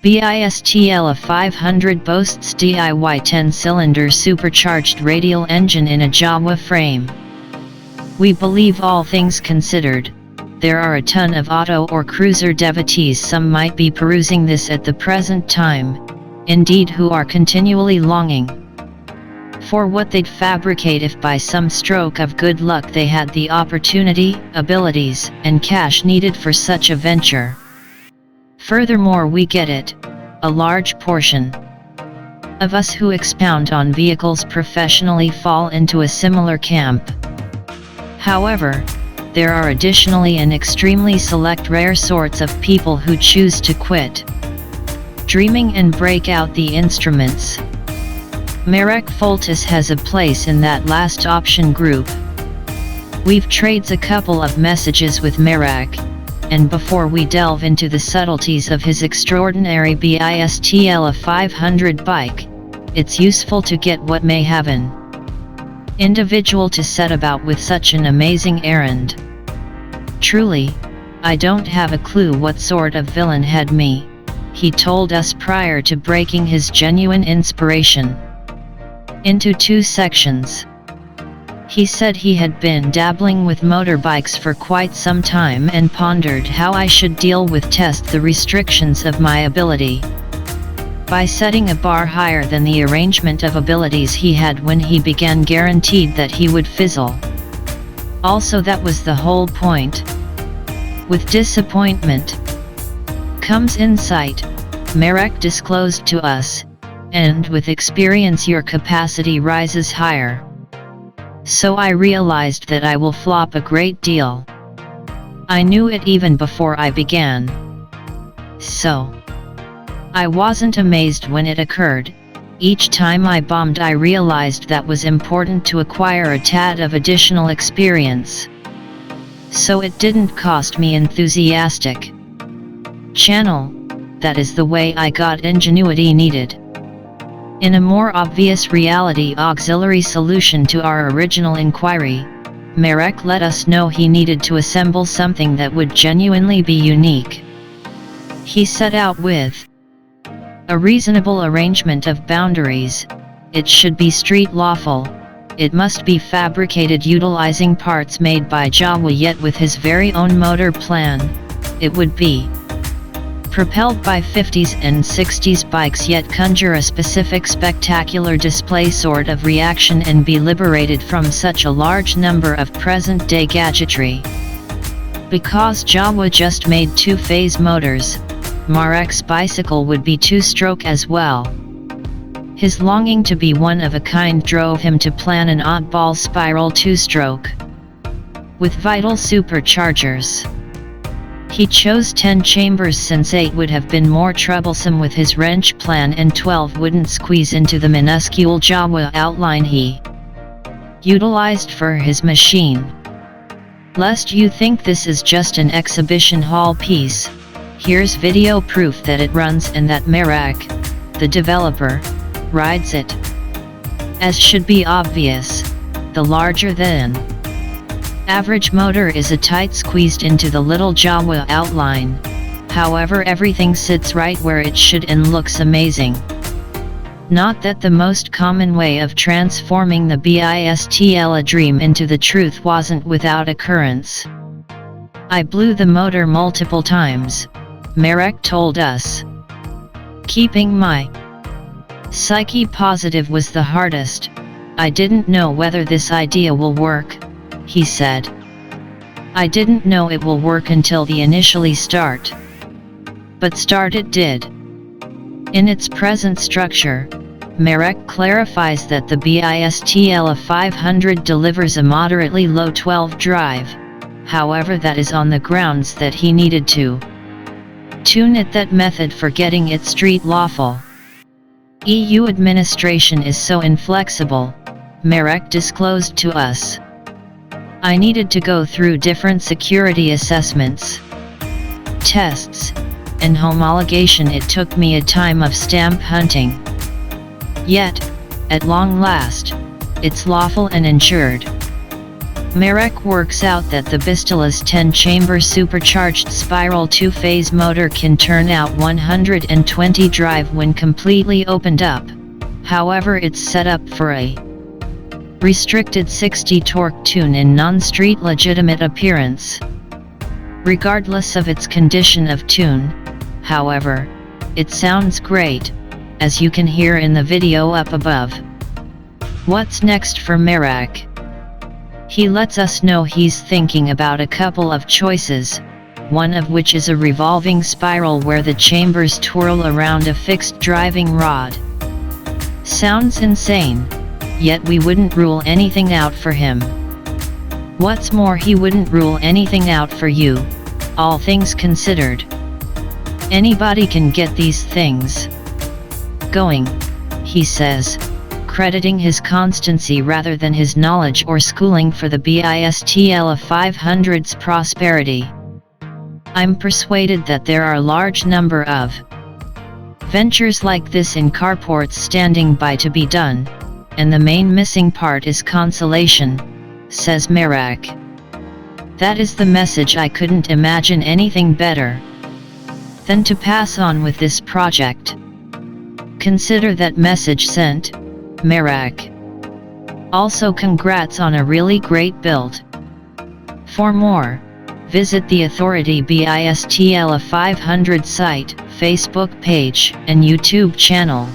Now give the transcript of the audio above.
Bistla 500 boasts DIY 10-cylinder supercharged radial engine in a Jawa frame. We believe, all things considered, there are a ton of auto or cruiser devotees, some might be perusing this at the present time, indeed who are continually longing for what they'd fabricate if by some stroke of good luck they had the opportunity, abilities, and cash needed for such a venture. Furthermore, we get it, a large portion of us who expound on vehicles professionally fall into a similar camp. However, there are additionally an extremely select rare sorts of people who choose to quit dreaming and break out the instruments. Marek Foltis has a place in that last option group. We've trades a couple of messages with Marek, and before we delve into the subtleties of his extraordinary Bistla 500 bike, it's useful to get what may have an individual to set about with such an amazing errand. Truly, I don't have a clue what sort of villain had me, he told us prior to breaking his genuine inspiration into two sections. He said he had been dabbling with motorbikes for quite some time and pondered how I should deal with the restrictions of my ability by setting a bar higher than the arrangement of abilities he had when he began, guaranteed that he would fizzle. Also, that was the whole point. With disappointment comes insight, Marek disclosed to us, and with experience your capacity rises higher. So I realized that I will flop a great deal. I knew it even before I began. So I wasn't amazed when it occurred. Each time I bombed, I realized that was important to acquire a tad of additional experience. So it didn't cost me enthusiastic channel. That is the way I got ingenuity needed. In a more obvious reality auxiliary solution to our original inquiry, Marek let us know he needed to assemble something that would genuinely be unique. He set out with a reasonable arrangement of boundaries. It should be street lawful, it must be fabricated utilizing parts made by Jawa, yet with his very own motor plan. It would be propelled by 50s and 60s bikes, yet conjure a specific spectacular display sort of reaction and be liberated from such a large number of present-day gadgetry. Because Jawa just made two-phase motors, Marek's bicycle would be two-stroke as well. His longing to be one of a kind drove him to plan an oddball spiral two-stroke with vital superchargers. He chose 10 chambers since 8 would have been more troublesome with his wrench plan, and 12 wouldn't squeeze into the minuscule Jawa outline he utilized for his machine. Lest you think this is just an exhibition hall piece, here's video proof that it runs and that Marek, the developer, rides it. As should be obvious, the larger than average motor is a tight squeezed into the little Jawa outline. However, everything sits right where it should and looks amazing. Not that the most common way of transforming the Bistla dream into the truth wasn't without occurrence. I blew the motor multiple times, Marek told us. Keeping my psyche positive was the hardest. I didn't know whether this idea will work, he said. I didn't know it will work until the initially start. But start it did. In its present structure, Marek clarifies that the Bistla 500 delivers a moderately low 12 drive, however that is on the grounds that he needed to tune it, that method for getting it street lawful. EU administration is so inflexible, Marek disclosed to us. I needed to go through different security assessments, tests, and homologation. It took me a time of stamp hunting. Yet, at long last, it's lawful and insured. Marek works out that the Bistella's 10-chamber supercharged spiral 2-phase motor can turn out 120 drive when completely opened up. However, it's set up for a restricted 60 torque tune in non-street legitimate appearance. Regardless of its condition of tune, however, it sounds great, as you can hear in the video up above. What's next for Marek? He lets us know he's thinking about a couple of choices, one of which is a revolving spiral where the chambers twirl around a fixed driving rod. Sounds insane, yet we wouldn't rule anything out for him. What's more, he wouldn't rule anything out for you, all things considered. Anybody can get these things going, he says, crediting his constancy rather than his knowledge or schooling for the Bistella 500's prosperity. I'm persuaded that there are a large number of ventures like this in carports standing by to be done, and the main missing part is consolation, says Marek. That is the message. I couldn't imagine anything better than to pass on with this project. Consider that message sent, Marek. Also, congrats on a really great build. For more, visit the Authority Bistella 500 site, Facebook page, and YouTube channel.